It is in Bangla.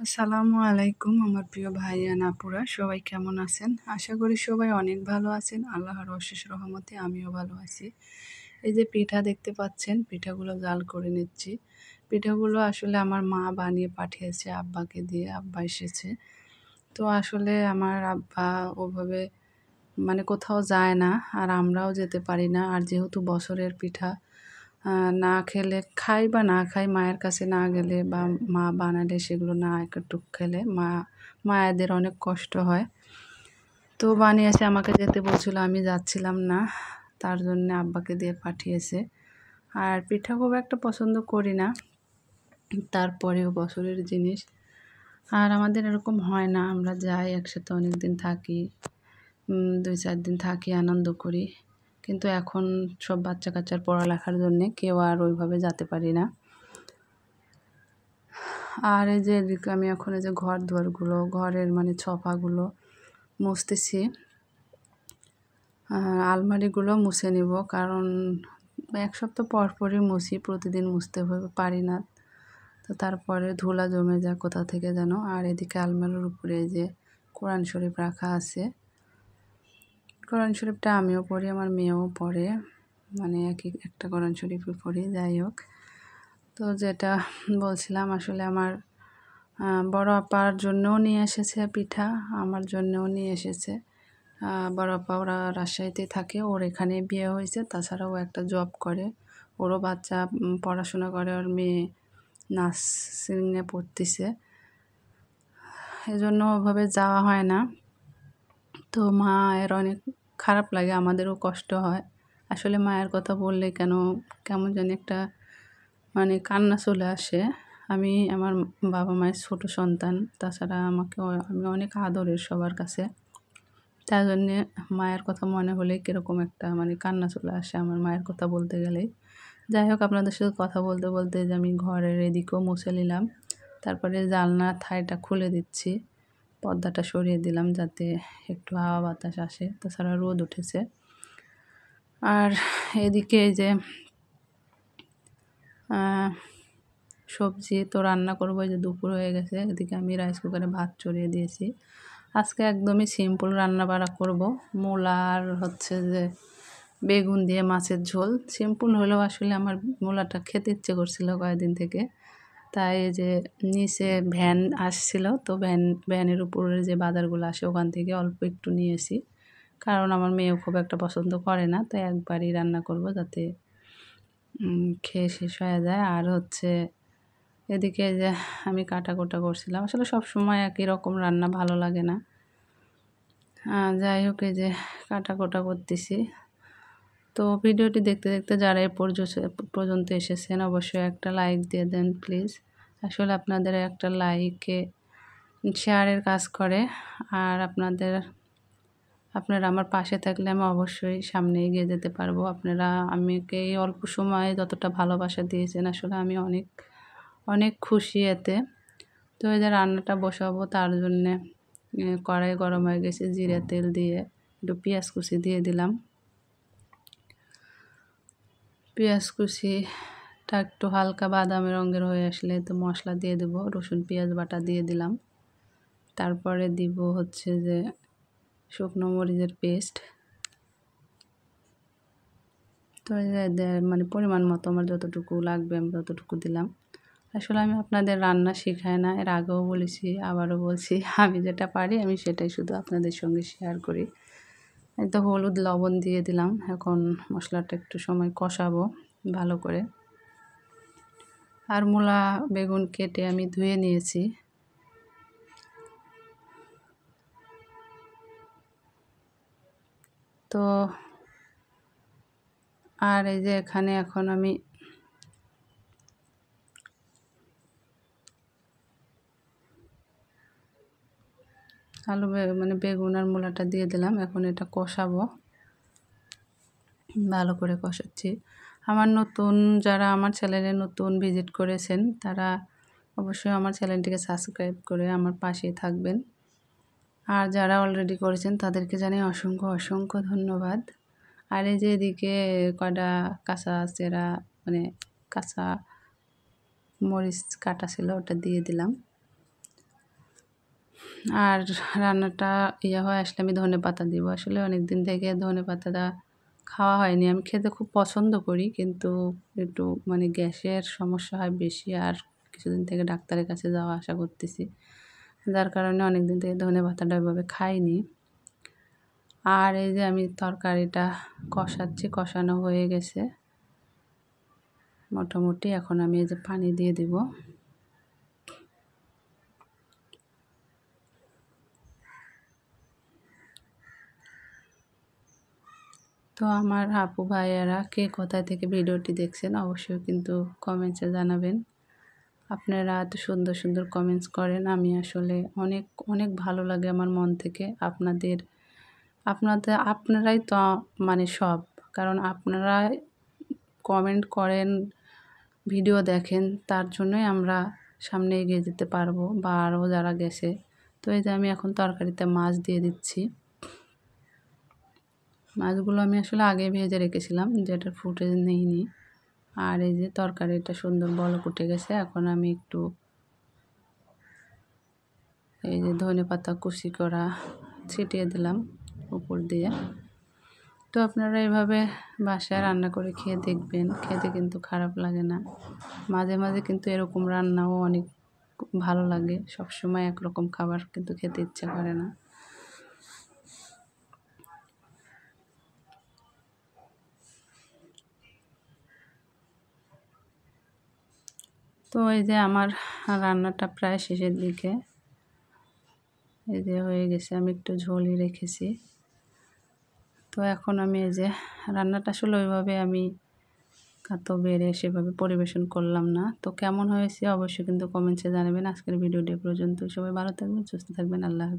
আসসালামু আলাইকুম আমার প্রিয় ভাই আর আপুরা, সবাই কেমন আছেন? আশা করি সবাই অনেক ভালো আছেন। আল্লাহর অশেষ রহমতে আমিও ভালো আছি। এই যে পিঠা দেখতে পাচ্ছেন, পিঠাগুলো জাল করে নিচ্ছি। পিঠাগুলো আসলে আমার মা বানিয়ে পাঠিয়েছে আব্বাকে দিয়ে, আব্বা এসেছে। তো আসলে আমার আব্বা ওভাবে কোথাও যায় না, আর আমরাও যেতে পারি না। আর যেহেতু বছরের পিঠা না খেলে খাই বা না খাই, মায়ের কাছে না গেলে বা মা বানালে সেগুলো না একটু খেলে মায়েদের অনেক কষ্ট হয়। তো বানিয়েছে, আমাকে যেতে বলছিল, আমি যাচ্ছিলাম না, তার জন্য আব্বাকে দিয়ে পাঠিয়েছে। আর পিঠা খুব একটা পছন্দ করি না, তারপরেও বছরের জিনিস। আর আমাদের এরকম হয় না, আমরা যাই একসাথে অনেক দিন থাকি, 2-4 দিন থাকি, আনন্দ করি। কিন্তু এখন সব বাচ্চা কাচ্চার পড়ালেখার জন্যে কেউ আর ওইভাবে যেতে পারি না। আর এই যে এদিকে আমি এখন এই যে ঘর দুয়ারগুলো, ঘরের সোফাগুলো মুছতেছি। আলমারিগুলো মুছে নিব, কারণ 1 সপ্তাহ পর পরই মুছি, প্রতিদিন মুছতে পারি না। তো তারপরে ধুলা জমে যায় কোথা থেকে যেন। আর এদিকে আলমারির উপরে এই যে কোরআন শরীফ রাখা আছে। কোরআন শরীফটা আমিও পড়ি, আমার মেয়েও পড়ে, একটা কোরআন শরীফই পড়ি। যাই হোক, তো যেটা বলছিলাম, আসলে আমার বড় আপার জন্যও নিয়ে এসেছে পিঠা, আমার জন্যও নিয়ে এসেছে। বড় আপা ওরা রাজশাহীতে থাকে, ওর এখানে বিয়ে হয়েছে, তাছাড়াও একটা জব করে, ওরও বাচ্চা পড়াশোনা করে, ওর মেয়ে নার্সিংয়ে পড়তেছে, এজন্য ওভাবে যাওয়া হয় না। তো মায়ের অনেক খারাপ লাগে, আমাদেরও কষ্ট হয়। আসলে মায়ের কথা বললে কেমন জানি একটা কান্না চলে আসে। আমি আমার বাবা মায়ের ছোট সন্তান, তাছাড়া আমি অনেক আদরের সবার কাছে। তার জন্যে মায়ের কথা মনে হলে কীরকম একটা কান্না চলে আসে আমার মায়ের কথা বলতে গেলেই। যাই হোক, আপনাদের সাথে কথা বলতে বলতে যে আমি ঘরের এদিকেও মুছে নিলাম, তারপরে জানলার থাইটা খুলে দিচ্ছি, পর্দাটা সরিয়ে দিলাম যাতে একটু হাওয়া বাতাস আসে, তাছাড়া রোদ উঠেছে। আর এদিকে এই যে সবজি তো রান্না করবো, এই যে দুপুর হয়ে গেছে, এদিকে আমি রাইস কুকারে ভাত চড়িয়ে দিয়েছি। আজকে একদমই সিম্পল রান্না বাড়া করবো, মূলা আর হচ্ছে যে বেগুন দিয়ে মাছের ঝোল। সিম্পল হলেও আসলে আমার মূলাটা খেতে ইচ্ছে করছিল কয়েকদিন থেকে, তাই এই যে নিচে ভ্যান আসছিল, তো ভ্যানের উপরে যে বাজারগুলো আসে ওখান থেকে অল্প একটু নিয়েছি, কারণ আমার মেয়েও খুব একটা পছন্দ করে না, তাই একবারই রান্না করব যাতে খেয়ে শেষ হয়ে যায়। আর হচ্ছে এদিকে যে আমি কাটাকুটা করছিলাম, আসলে সব সময় একই রকম রান্না ভালো লাগে না। যাই হোক, এই যে কাটাকুটা করতেছি। তো ভিডিওটি দেখতে দেখতে যারা এই পর্যন্ত এসেছেন, অবশ্যই একটা লাইক দিয়ে দেন প্লিজ। আসলে আপনাদের একটা লাইকে শেয়ারের কাজ করে, আর আপনারা আমার পাশে থাকলে আমি অবশ্যই সামনে এগিয়ে যেতে পারবো। আপনারা আমাকে এই অল্প সময়ে যতটা ভালোবাসা দিয়েছেন, আসলে আমি অনেক অনেক খুশি এতে। তো এই যে রান্নাটা বসাবো, তার জন্যে কড়াই গরম হয়ে গেছে, জিরে তেল দিয়ে একটু পেঁয়াজ কুচি দিয়ে দিলাম। পেঁয়াজ কুচিটা একটু হালকা বাদামি রঙের হয়ে আসলে তো মশলা দিয়ে দেব, রসুন পেঁয়াজ বাটা দিয়ে দিলাম। তারপরে দিব হচ্ছে যে শুকনো মরিচের পেস্ট। তো পরিমাণ মতো আমার যতটুকু লাগবে আমি ততটুকু দিলাম। আসলে আমি আপনাদের রান্না শেখাই না, এর আগেও বলেছি, আবারও বলছি, আমি যেটা পারি আমি সেটাই শুধু আপনাদের সঙ্গে শেয়ার করি। এই তো হলুদ লবণ দিয়ে দিলাম, এখন মশলাটা একটু সময় কষাবো ভালো করে। আর মূলা বেগুন কেটে আমি ধুয়ে নিয়েছি। তো আর এই যে এখানে এখন আমি বেগুন আর মূলাটা দিয়ে দিলাম, এখন এটা কষাবো, ভালো করে কষাচ্ছি। যারা আমার চ্যানেলে নতুন ভিজিট করেছেন, তারা অবশ্যই আমার চ্যানেলটিকে সাবস্ক্রাইব করে আমার পাশেই থাকবেন। আর যারা অলরেডি করেছেন তাদেরকে জানাই অসংখ্য অসংখ্য ধন্যবাদ। আর এই যে এদিকে কয়টা কাঁচা মরিচ কাটা ছিল, ওটা দিয়ে দিলাম। আর রান্নাটা হয়ে আসলে আমি ধনেপাতা দিব। আসলে অনেকদিন থেকে ধনেপাতাটা খাওয়া হয়নি। আমি খেতে খুব পছন্দ করি, কিন্তু একটু মানে গ্যাসের সমস্যা হয় বেশি, আর কিছুদিন থেকে ডাক্তারের কাছে যাওয়া আসা করতেছি। যার কারণে অনেকদিন থেকে ধনেপাতাটা এভাবে খাইনি। আর এই যে আমি তরকারিটা কষাচ্ছি, কষানো হয়ে গেছে মোটামুটি। এখন আমি এই যে পানি দিয়ে দিব। তো আমার আপু ভাইয়ারা কে কোথায় থেকে ভিডিওটি দেখছেন অবশ্যই কিন্তু কমেন্টসে জানাবেন। আপনারা এত সুন্দর সুন্দর কমেন্টস করেন, আমি আসলে অনেক অনেক ভালো লাগে আমার মন থেকে। আপনারাই তো মানে সব, কারণ আপনারা কমেন্ট করেন, ভিডিও দেখেন, তার জন্যই আমরা সামনে এগিয়ে যেতে পারবো, বা আরও যারা গেছে। তো এই যে আমি এখন তরকারিতে মাছ দিয়ে দিচ্ছি। মাছগুলো আমি আসলে আগে ভেজে রেখেছিলাম, যেটার ফুটেজ নেইনি। আর এই যে তরকারিটা সুন্দর বলক উঠে গেছে। এখন আমি একটু এই যে ধনেপাতা কুচি করা ছিটিয়ে দিলাম উপর দিয়ে। তো আপনারা এভাবে বাসায় রান্না করে খেয়ে দেখবেন, খেতে কিন্তু খারাপ লাগে না। মাঝে মাঝে কিন্তু এরকম রান্নাও অনেক ভালো লাগে। সবসময় একরকম খাবার কিন্তু খেতে ইচ্ছা করে না। তো এই যে আমার রান্নাটা প্রায় শেষের দিকে। এই যে হয়ে গেছে, আমি একটু ঝোলই রেখেছি। তো এখন আমি এই যে রান্নাটা আসলে ওইভাবে আমি তো বেড়ে সেভাবে পরিবেশন করলাম না। তো কেমন হয়েছে অবশ্যই কিন্তু কমেন্টসে জানাবেন। আজকের ভিডিওটি পর্যন্ত। সবাই ভালো থাকবেন, সুস্থ থাকবেন। আল্লাহ হাফেজ।